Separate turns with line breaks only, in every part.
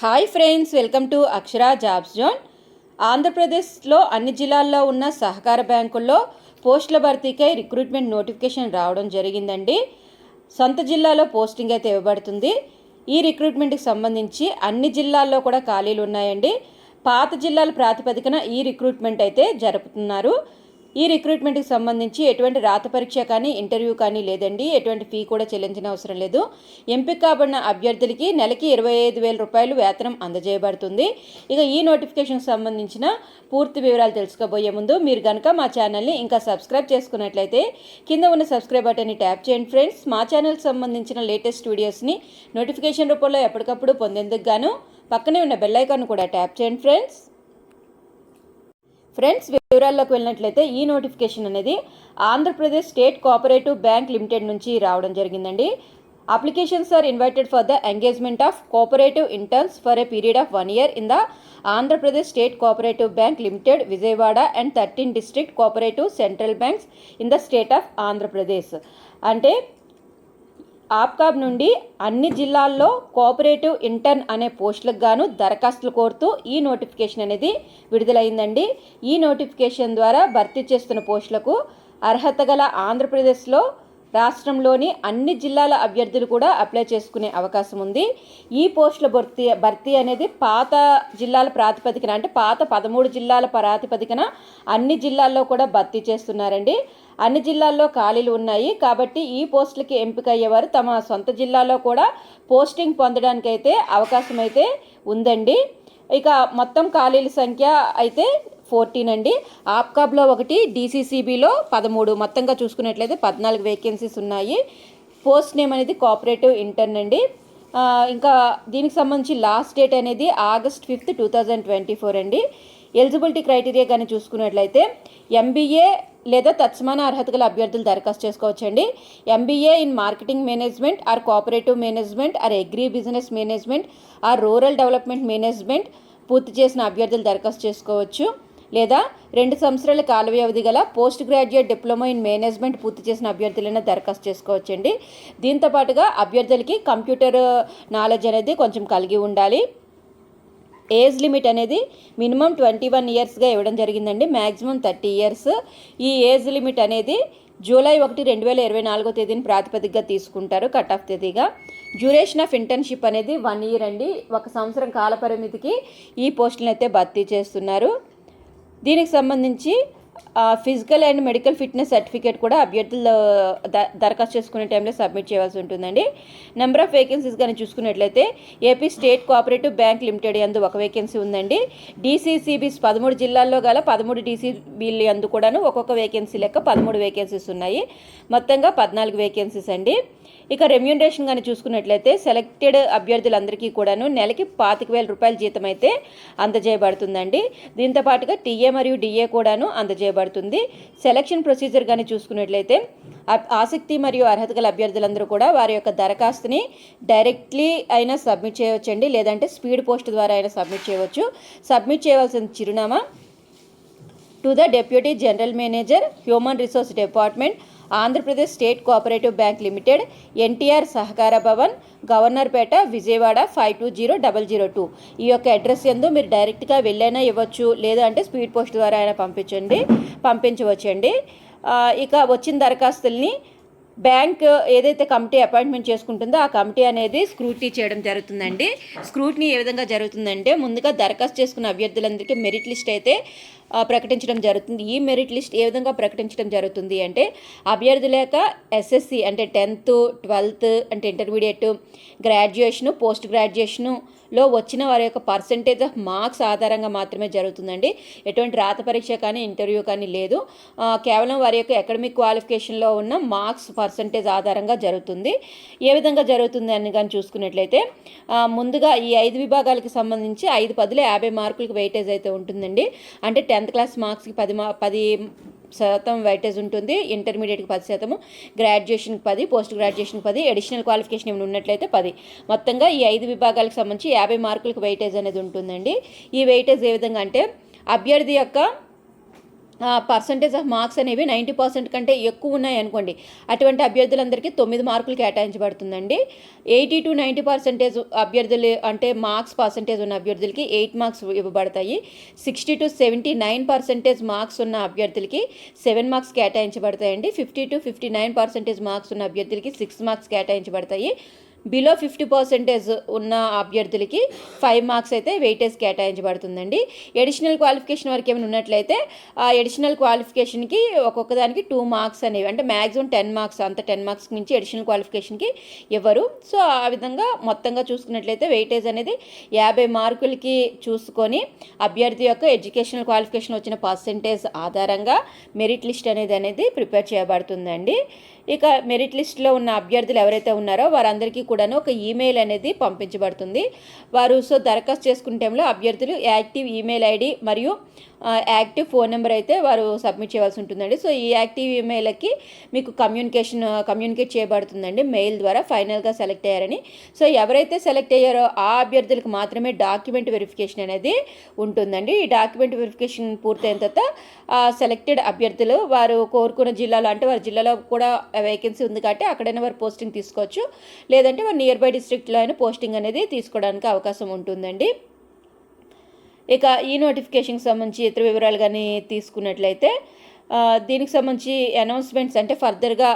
Hi friends, welcome to Akshara jobs zone. ఆంధ్రప్రదేశ్లో అన్ని జిల్లాల్లో ఉన్న సహకార బ్యాంకుల్లో పోస్టుల భర్తీకై రిక్రూట్మెంట్ నోటిఫికేషన్ రావడం జరిగిందండి. సొంత జిల్లాలో పోస్టింగ్ అయితే ఇవ్వబడుతుంది. ఈ రిక్రూట్మెంట్కి సంబంధించి అన్ని జిల్లాల్లో కూడా ఖాళీలు ఉన్నాయండి. పాత జిల్లాల ప్రాతిపదికన ఈ రిక్రూట్మెంట్ అయితే జరుపుతున్నారు. ఈ రిక్రూట్మెంట్కి సంబంధించి ఎటువంటి రాత పరీక్ష కానీ ఇంటర్వ్యూ కానీ లేదండి. ఎటువంటి ఫీ కూడా చెల్లించిన అవసరం లేదు. ఎంపిక కాబడిన అభ్యర్థులకి నెలకి 25,000 రూపాయలు వేతనం అందజేయబడుతుంది. ఇక ఈ నోటిఫికేషన్కి సంబంధించిన పూర్తి వివరాలు తెలుసుకోబోయే ముందు మీరు కనుక మా ఛానల్ని ఇంకా సబ్స్క్రైబ్ చేసుకున్నట్లయితే కింద ఉన్న సబ్స్క్రైబ్ బటన్ని ట్యాప్ చేయండి ఫ్రెండ్స్. మా ఛానల్కి సంబంధించిన లేటెస్ట్ వీడియోస్ని నోటిఫికేషన్ రూపంలో ఎప్పటికప్పుడు పొందేందుకు గాను పక్కనే ఉన్న బెల్ ఐకాన్ కూడా ట్యాప్ చేయండి ఫ్రెండ్స్. వివరాల్లోకి వెళ్ళినట్లయితే ఈ నోటిఫికేషన్ అనేది Andhra Pradesh state cooperative bank limited నుంచి రావడం జరిగిందండి. Applications are invited for the engagement of cooperative interns for a period of 1 year in the Andhra Pradesh state cooperative bank limited Vijayawada and 13 district cooperative central banks in the state of Andhra Pradesh. అంటే APCOB నుండి అన్ని జిల్లాల్లో cooperative intern అనే పోస్టులకు గాను దరఖాస్తులు కోరుతూ ఈ నోటిఫికేషన్ అనేది విడుదలైందండి. ఈ నోటిఫికేషన్ ద్వారా భర్తీ చేస్తున్న పోస్టులకు అర్హత గల ఆంధ్రప్రదేశ్లో రాష్ట్రంలోని అన్ని జిల్లాల అభ్యర్థులు కూడా అప్లై చేసుకునే అవకాశం ఉంది. ఈ పోస్టుల భర్తీ అనేది పాత జిల్లాల ప్రాతిపదికన, అంటే పాత 13 జిల్లాల ప్రాతిపదికన అన్ని జిల్లాల్లో కూడా భర్తీ చేస్తున్నారండి. అన్ని జిల్లాల్లో ఖాళీలు ఉన్నాయి కాబట్టి ఈ పోస్టులకి ఎంపిక అయ్యేవారు తమ సొంత జిల్లాలో కూడా పోస్టింగ్ పొందడానికి అయితే అవకాశం అయితే ఉందండి. ఇక మొత్తం ఖాళీల సంఖ్య అయితే 14 అండి. ఆప్కాబ్లో 1, డీసీసీబీలో 13, మొత్తంగా చూసుకున్నట్లయితే 14 వేకెన్సీస్ ఉన్నాయి. పోస్ట్ నేమ్ అనేది కోఆపరేటివ్ ఇంటర్న్ అండి. ఇంకా దీనికి సంబంధించి లాస్ట్ డేట్ అనేది August 5, 2024 అండి. ఎలిజిబిలిటీ క్రైటీరియా కానీ చూసుకున్నట్లయితే MBA లేదా తత్సమాన అర్హత గల అభ్యర్థులు దరఖాస్తు చేసుకోవచ్చండి. MBA in marketing management or cooperative management or agri business management or rural development management పూర్తి చేసిన అభ్యర్థులు దరఖాస్తు చేసుకోవచ్చు. లేదా 2 సంవత్సరాల కాల వ్యవధి గల post graduate diploma in management పూర్తి చేసిన అభ్యర్థులైనా దరఖాస్తు చేసుకోవచ్చండి. దీంతో పాటుగా అభ్యర్థులకి కంప్యూటర్ నాలెడ్జ్ అనేది కొంచెం కలిగి ఉండాలి. ఏజ్ లిమిట్ అనేది మినిమం 21 ఇయర్స్గా ఇవ్వడం జరిగిందండి, మ్యాక్సిమం 30 ఇయర్స్. ఈ ఏజ్ లిమిట్ అనేది July 1, 2024 ప్రాతిపదికగా తీసుకుంటారు కట్ ఆఫ్ తేదీగా. డ్యూరేషన్ ఆఫ్ ఇంటర్న్షిప్ అనేది 1 year అండి. 1 సంవత్సరం కాల పరిమితికి ఈ పోస్టులను అయితే భర్తీ చేస్తున్నారు. దీనికి సంబంధించి physical and medical fitness certificate కూడా అభ్యర్థులు దరఖాస్తు చేసుకునే టైంలో సబ్మిట్ చేయాల్సి ఉంటుందండి. నెంబర్ ఆఫ్ వేకెన్సీస్ కానీ చూసుకున్నట్లయితే AP state cooperative bank limited యందు 1 వేకెన్సీ ఉందండి. డీసీసీబీస్ 13 జిల్లాల్లో గల 13 డీసీబీలు యందు కూడాను ఒక్కొక్క వేకెన్సీ లెక్క 13 వేకెన్సీస్ ఉన్నాయి. మొత్తంగా 14 వేకెన్సీస్ అండి. ఇక రెమ్యూనరేషన్ కానీ చూసుకున్నట్లయితే సెలెక్టెడ్ అభ్యర్థులందరికీ కూడాను నెలకి 25,000 రూపాయల జీతం అయితే అందజేయబడుతుందండి. దీంతో పాటుగా టీఏ మరియు డిఏ కూడాను అందజేయబడుతుంది. సెలక్షన్ ప్రొసీజర్ కానీ చూసుకున్నట్లయితే ఆసక్తి మరియు అర్హత గల అభ్యర్థులందరూ కూడా వారి యొక్క దరఖాస్తుని డైరెక్ట్లీ అయినా సబ్మిట్ చేయవచ్చండి, లేదంటే స్పీడ్ పోస్ట్ ద్వారా అయినా సబ్మిట్ చేయవచ్చు. సబ్మిట్ చేయవలసిన చిరునామా to the deputy general manager human resource department Andhra Pradesh state cooperative bank limited, NTR సహకార భవన్, గవర్నర్పేట, విజయవాడ 520002. ఈ యొక్క అడ్రస్ యందు మీరు డైరెక్ట్గా వెళ్ళైనా ఇవ్వచ్చు, లేదా అంటే స్పీడ్ పోస్ట్ ద్వారా అయినా పంపించవచ్చండి. ఇక వచ్చిన దరఖాస్తుల్ని బ్యాంక్ ఏదైతే కమిటీ అపాయింట్మెంట్ చేసుకుంటుందో ఆ కమిటీ అనేది స్క్రూటినీ చేయడం జరుగుతుందండి. స్క్రూటినీ ఏ విధంగా జరుగుతుందంటే ముందుగా దరఖాస్తు చేసుకున్న అభ్యర్థులందరికీ మెరిట్ లిస్ట్ అయితే ప్రకటించడం జరుగుతుంది. ఈ మెరిట్ లిస్ట్ ఏ విధంగా ప్రకటించడం జరుగుతుంది అంటే అభ్యర్థుల యొక్క SSC అంటే 10th, 12th అంటే ఇంటర్మీడియట్, గ్రాడ్యుయేషను, పోస్ట్ గ్రాడ్యుయేషనులో వచ్చిన వారి యొక్క పర్సంటేజ్ ఆఫ్ మార్క్స్ ఆధారంగా మాత్రమే జరుగుతుందండి. ఎటువంటి రాత పరీక్ష కానీ ఇంటర్వ్యూ కానీ లేదు. కేవలం వారి యొక్క అకాడమిక్ క్వాలిఫికేషన్లో ఉన్న మార్క్స్ పర్సంటేజ్ ఆధారంగా జరుగుతుంది. ఏ విధంగా జరుగుతుంది అని కానీ చూసుకున్నట్లయితే ముందుగా ఈ 5 విభాగాలకి సంబంధించి 5 పదులు 50 మార్కులకు వెయిటేజ్ అయితే ఉంటుందండి. అంటే 10th క్లాస్ మార్క్స్కి 10% వెయిటేజ్ ఉంటుంది, ఇంటర్మీడియట్కి 10%, గ్రాడ్యుయేషన్కి 10%, పోస్ట్ గ్రాడ్యుయేషన్కి 10%, అడిషనల్ క్వాలిఫికేషన్ ఏమైనా ఉన్నట్లయితే 10%. మొత్తంగా ఈ 5 విభాగాలకు సంబంధించి 50 మార్కులకు వెయిటేజ్ అనేది ఉంటుందండి. ఈ వెయిటేజ్ ఏ విధంగా అంటే అభ్యర్థి యొక్క పర్సంటేజ్ ఆఫ్ మార్క్స్ అనేవి 90% కంటే ఎక్కువ ఉన్నాయి అనుకోండి, అటువంటి అభ్యర్థులందరికీ 9 మార్కులు కేటాయించబడుతుందండి. 80 to 90% అభ్యర్థులు అంటే మార్క్స్ పర్సంటేజ్ ఉన్న అభ్యర్థులకి 8 మార్క్స్ ఇవ్వబడతాయి. 60 to 79% మార్క్స్ ఉన్న అభ్యర్థులకి 7 మార్క్స్ కేటాయించబడతాయండి. 50 to 59% మార్క్స్ ఉన్న అభ్యర్థులకి 6 మార్క్స్ కేటాయించబడతాయి. బిలో 50% ఉన్న అభ్యర్థులకి 5 మార్క్స్ అయితే వెయిటేజ్ కేటాయించబడుతుందండి. ఎడిషనల్ క్వాలిఫికేషన్ వరకు ఏమైనా ఉన్నట్లయితే ఆ ఎడిషనల్ క్వాలిఫికేషన్కి ఒక్కొక్క దానికి 2 మార్క్స్ అనేవి, అంటే మ్యాక్సిమం 10 మార్క్స్, అంత 10 మార్క్స్ మించి ఎడిషనల్ క్వాలిఫికేషన్కి ఇవ్వరు. సో ఆ విధంగా మొత్తంగా చూసుకున్నట్లయితే వెయిటేజ్ అనేది 50 మార్కులకి చూసుకొని అభ్యర్థి యొక్క ఎడ్యుకేషనల్ క్వాలిఫికేషన్ వచ్చిన పర్సంటేజ్ ఆధారంగా మెరిట్ లిస్ట్ అనేది ప్రిపేర్ చేయబడుతుందండి. ఇక మెరిట్ లిస్ట్లో ఉన్న అభ్యర్థులు ఎవరైతే ఉన్నారో వారందరికీ కూడాను ఒక ఈమెయిల్ అనేది పంపించబడుతుంది. వారు దరఖాస్తు చేసుకునే టైంలో అభ్యర్థులు యాక్టివ్ ఈమెయిల్ ఐడి మరియు యాక్టివ్ ఫోన్ నెంబర్ అయితే వారు సబ్మిట్ చేయవలసి ఉంటుందండి. సో ఈ యాక్టివ్ ఈమెయిల్కి మీకు కమ్యూనికేట్ చేయబడుతుందండి మెయిల్ ద్వారా ఫైనల్గా సెలెక్ట్ అయ్యారని. సో ఎవరైతే సెలెక్ట్ అయ్యారో ఆ అభ్యర్థులకు మాత్రమే డాక్యుమెంట్ వెరిఫికేషన్ అనేది ఉంటుందండి. ఈ డాక్యుమెంట్ వెరిఫికేషన్ పూర్తయిన తర్వాత సెలెక్టెడ్ అభ్యర్థులు వారు కోరుకున్న జిల్లాలో, అంటే వారి జిల్లాలో కూడా వేకెన్సీ ఉంది కాబట్టి అక్కడైనా వారు పోస్టింగ్ తీసుకోవచ్చు, లేదంటే వారు నియర్ బై డిస్ట్రిక్ట్లో అయినా పోస్టింగ్ అనేది తీసుకోవడానికి అవకాశం ఉంటుందండి. ఇక ఈ నోటిఫికేషన్కి సంబంధించి ఇతర వివరాలు కానీ తీసుకున్నట్లయితే దీనికి సంబంధించి అనౌన్స్మెంట్స్, అంటే ఫర్దర్గా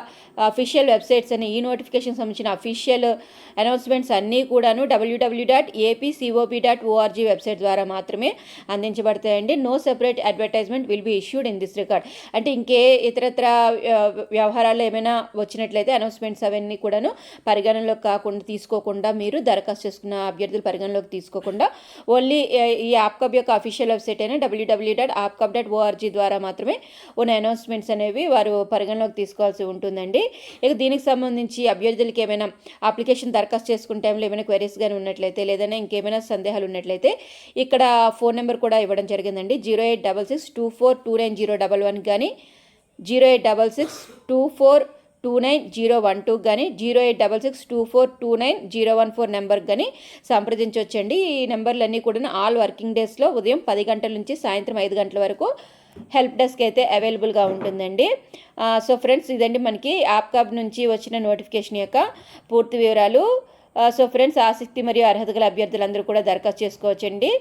అఫీషియల్ వెబ్సైట్స్ అని ఈ నోటిఫికేషన్ సంబంధించిన అఫీషియల్ అనౌన్స్మెంట్స్ అన్నీ కూడాను www.apcop.org వెబ్సైట్ ద్వారా మాత్రమే అందించబడతాయండి. No separate advertisement will be issued in this record. అంటే ఇంకే ఇతరత్ర వ్యవహారాల్లో ఏమైనా వచ్చినట్లయితే అనౌన్స్మెంట్స్ అవన్నీ కూడాను పరిగణనలోకి తీసుకోకుండా మీరు దరఖాస్తు చేసుకున్న అభ్యర్థులు పరిగణలోకి తీసుకోకుండా ఓన్లీ ఈ ఆప్కాబ్ యొక్క అఫీషియల్ వెబ్సైట్ అయినా www.apcop.org ద్వారా మాత్రమే ఉన్న అనౌన్స్మెంట్స్ అనేవి వారు పరిగణలోకి తీసుకోవాల్సి ఉంటుందండి. ఇక దీనికి సంబంధించి అభ్యర్థులకి ఏమైనా అప్లికేషన్ దరఖాస్తు చేసుకునే టైంలో ఏమైనా క్వెరీస్ కానీ ఉన్నట్లయితే, లేదన్నా ఇంకేమైనా సందేహాలు ఉన్నట్లయితే ఇక్కడ ఫోన్ నెంబర్ కూడా ఇవ్వడం జరిగిందండి. 0866242901 కానీ 0866242901 కానీ 0866242901 నెంబర్కి కానీ సంప్రదించవచ్చండి. ఈ నెంబర్లన్నీ కూడా ఆల్ వర్కింగ్ డేస్లో ఉదయం 10 గంటల నుంచి సాయంత్రం 5 గంటల వరకు హెల్ప్ డెస్క్ అయితే అవైలబుల్గా ఉంటుందండి. సో ఫ్రెండ్స్, ఇదండి మనకి ఆప్కాబ్ నుంచి వచ్చిన నోటిఫికేషన్ యొక్క పూర్తి వివరాలు. సో ఫ్రెండ్స్, ఆసక్తి మరియు అర్హత గల అభ్యర్థులందరూ కూడా దరఖాస్తు చేసుకోవచ్చండి.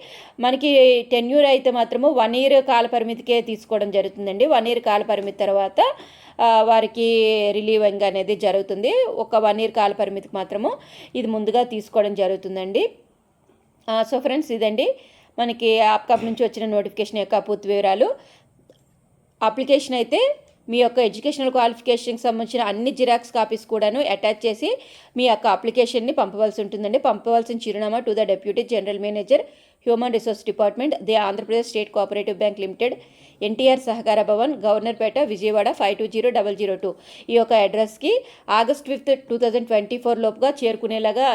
మనకి టెన్యూర్ అయితే మాత్రము 1 year కాల పరిమితికే తీసుకోవడం జరుగుతుందండి. 1 year కాల పరిమితి తర్వాత వారికి రిలీవింగ్ అనేది జరుగుతుంది. ఒక 1 year కాల పరిమితికి మాత్రము ఇది ముందుగా తీసుకోవడం జరుగుతుందండి. సో ఫ్రెండ్స్, ఇదండి మనకి ఆప్కాబ్ నుంచి వచ్చిన నోటిఫికేషన్ యొక్క పూర్తి వివరాలు. అప్లికేషన్ అయితే మీ యొక్క ఎడ్యుకేషనల్ క్వాలిఫికేషన్కి సంబంధించిన అన్ని జిరాక్స్ కాపీస్ కూడాను అటాచ్ చేసి మీ యొక్క అప్లికేషన్ని పంపవలసి ఉంటుందండి. పంపవలసిన చిరునామా to the deputy general manager, human resource department, the Andhra Pradesh state cooperative bank limited, NTR సహకార భవన్, గవర్నర్పేట, విజయవాడ 520002. ఈ యొక్క అడ్రస్కి August 5th, 2024 లోపుగా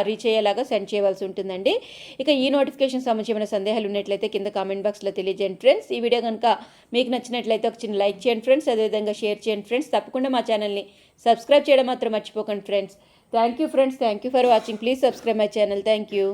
రీచ్ అయ్యేలాగా సెండ్ చేయవలసి ఉంటుందండి. ఇక ఈ నోటిఫికేషన్ సంబంధించి ఏమైనా సందేహాలు ఉన్నట్లయితే కింద కామెంట్ బాక్స్లో తెలియజేయండి ఫ్రెండ్స్. ఈ వీడియో కనుక మీకు నచ్చినట్లయితే ఒక చిన్న లైక్ చేయండి ఫ్రెండ్స్, అదేవిధంగా షేర్ చేయండి ఫ్రెండ్స్. తప్పకుండా మా ఛానల్ని సబ్స్క్రైబ్ చేయడం మాత్రం మర్చిపోకండి friends. Thank you friends, thank you for watching. Please subscribe my channel. Thank you.